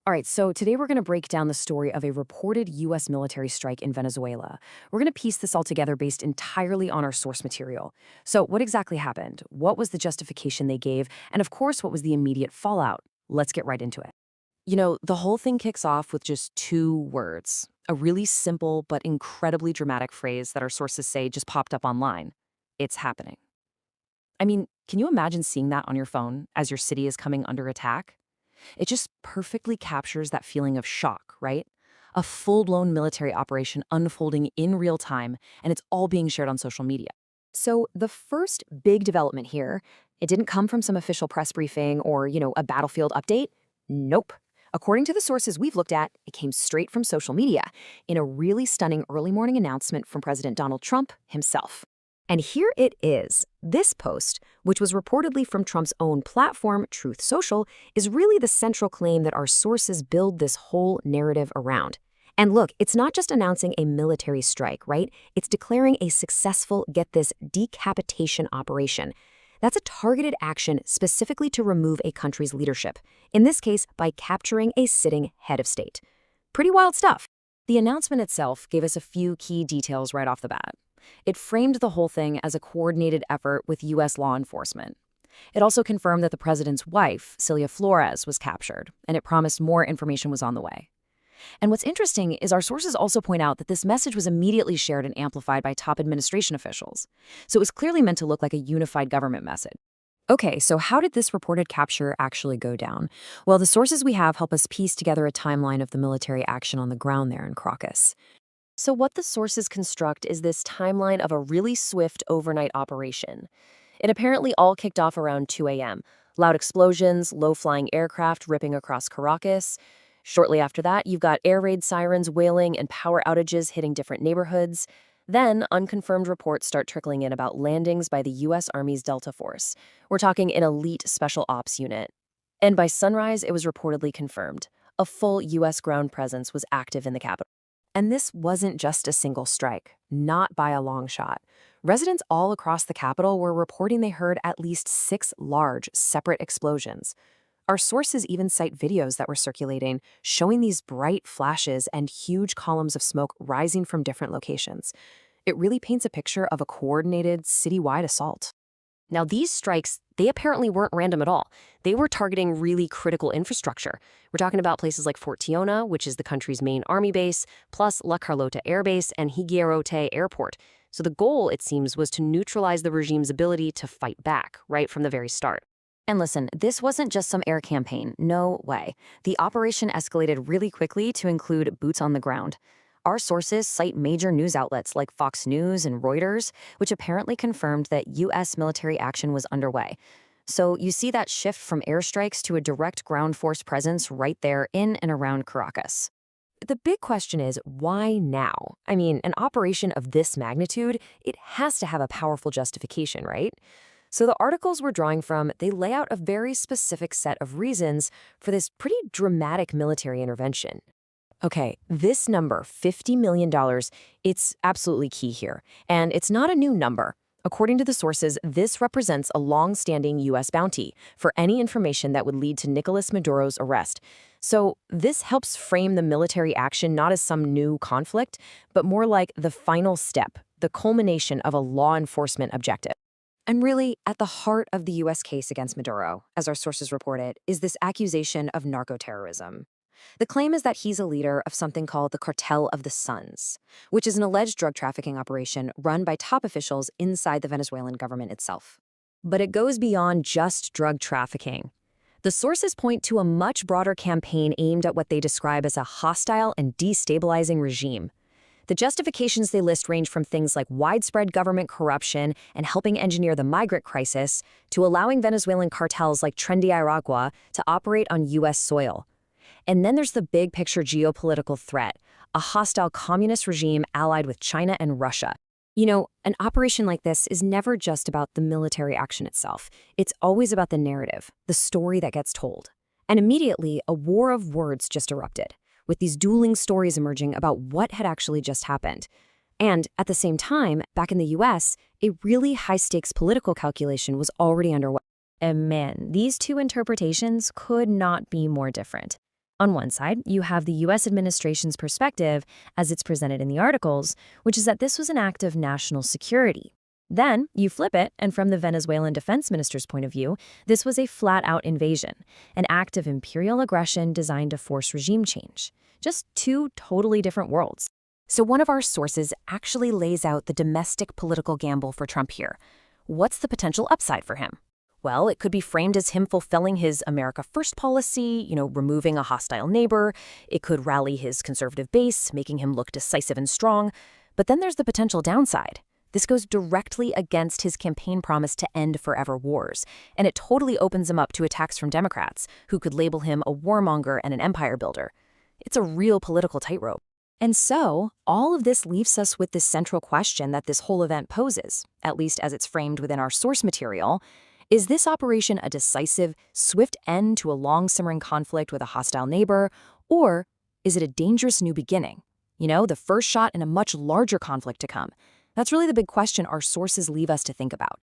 All right, so today we're going to break down the story of a reported U.S. military strike in Venezuela. We're going to piece this all together based entirely on our source material. So, what exactly happened? What was the justification they gave? And of course, what was the immediate fallout? Let's get right into it. The whole thing kicks off with just two words, a really simple but incredibly dramatic phrase that our sources say just popped up online. It's happening. I mean, can you imagine seeing that on your phone as your city is coming under attack? It just perfectly captures that feeling of shock, right? A full-blown military operation unfolding in real time, and it's all being shared on social media. So the first big development here, it didn't come from some official press briefing or, a battlefield update. Nope. According to the sources we've looked at, it came straight from social media in a really stunning early morning announcement from President Donald Trump himself. And here it is. This post, which was reportedly from Trump's own platform, Truth Social, is really the central claim that our sources build this whole narrative around. And look, it's not just announcing a military strike, right? It's declaring a successful, get this, decapitation operation. That's a targeted action specifically to remove a country's leadership, in this case by capturing a sitting head of state. Pretty wild stuff. The announcement itself gave us a few key details right off the bat. It framed the whole thing as a coordinated effort with U.S. law enforcement. It also confirmed that the president's wife, Cilia Flores, was captured, and it promised more information was on the way. And what's interesting is our sources also point out that this message was immediately shared and amplified by top administration officials. So it was clearly meant to look like a unified government message. Okay, so how did this reported capture actually go down? Well, the sources we have help us piece together a timeline of the military action on the ground there in Caracas. So what the sources construct is this timeline of a really swift overnight operation. It apparently all kicked off around 2 a.m. Loud explosions, low-flying aircraft ripping across Caracas. Shortly after that, you've got air raid sirens wailing and power outages hitting different neighborhoods. Then, unconfirmed reports start trickling in about landings by the U.S. Army's Delta Force. We're talking an elite special ops unit. And by sunrise, it was reportedly confirmed. A full U.S. ground presence was active in the capital. And this wasn't just a single strike, not by a long shot. Residents all across the capital were reporting they heard at least 6 large, separate explosions. Our sources even cite videos that were circulating, showing these bright flashes and huge columns of smoke rising from different locations. It really paints a picture of a coordinated, citywide assault. Now, these strikes, they apparently weren't random at all. They were targeting really critical infrastructure. We're talking about places like Fort Tiona, which is the country's main army base, plus La Carlota Air Base and Higuerote Airport. So the goal, it seems, was to neutralize the regime's ability to fight back right from the very start. And listen, this wasn't just some air campaign. No way. The operation escalated really quickly to include boots on the ground. Our sources cite major news outlets like Fox News and Reuters, which apparently confirmed that U.S. military action was underway. So you see that shift from airstrikes to a direct ground force presence right there in and around Caracas. The big question is, why now? I mean, an operation of this magnitude, it has to have a powerful justification, right? So the articles we're drawing from, they lay out a very specific set of reasons for this pretty dramatic military intervention. Okay, this number, $50 million, it's absolutely key here. And it's not a new number. According to the sources, this represents a long-standing U.S. bounty for any information that would lead to Nicolás Maduro's arrest. So this helps frame the military action not as some new conflict, but more like the final step, the culmination of a law enforcement objective. And really, at the heart of the U.S. case against Maduro, as our sources reported, is this accusation of narco-terrorism. The claim is that he's a leader of something called the Cartel of the Suns, which is an alleged drug trafficking operation run by top officials inside the Venezuelan government itself. But it goes beyond just drug trafficking. The sources point to a much broader campaign aimed at what they describe as a hostile and destabilizing regime. The justifications they list range from things like widespread government corruption and helping engineer the migrant crisis to allowing Venezuelan cartels like Trendy Aragua to operate on U.S. soil. And then there's the big picture geopolitical threat, a hostile communist regime allied with China and Russia. An operation like this is never just about the military action itself. It's always about the narrative, the story that gets told. And immediately, a war of words just erupted, with these dueling stories emerging about what had actually just happened. And at the same time, back in the U.S., a really high-stakes political calculation was already underway. And man, these two interpretations could not be more different. On one side, you have the U.S. administration's perspective, as it's presented in the articles, which is that this was an act of national security. Then, you flip it, and from the Venezuelan defense minister's point of view, this was a flat-out invasion, an act of imperial aggression designed to force regime change. Just two totally different worlds. So one of our sources actually lays out the domestic political gamble for Trump here. What's the potential upside for him? Well, it could be framed as him fulfilling his America First policy, removing a hostile neighbor. It could rally his conservative base, making him look decisive and strong. But then there's the potential downside. This goes directly against his campaign promise to end forever wars, and it totally opens him up to attacks from Democrats, who could label him a warmonger and an empire builder. It's a real political tightrope. And so, all of this leaves us with this central question that this whole event poses, at least as it's framed within our source material. Is this operation a decisive, swift end to a long-simmering conflict with a hostile neighbor, or is it a dangerous new beginning? The first shot in a much larger conflict to come? That's really the big question our sources leave us to think about.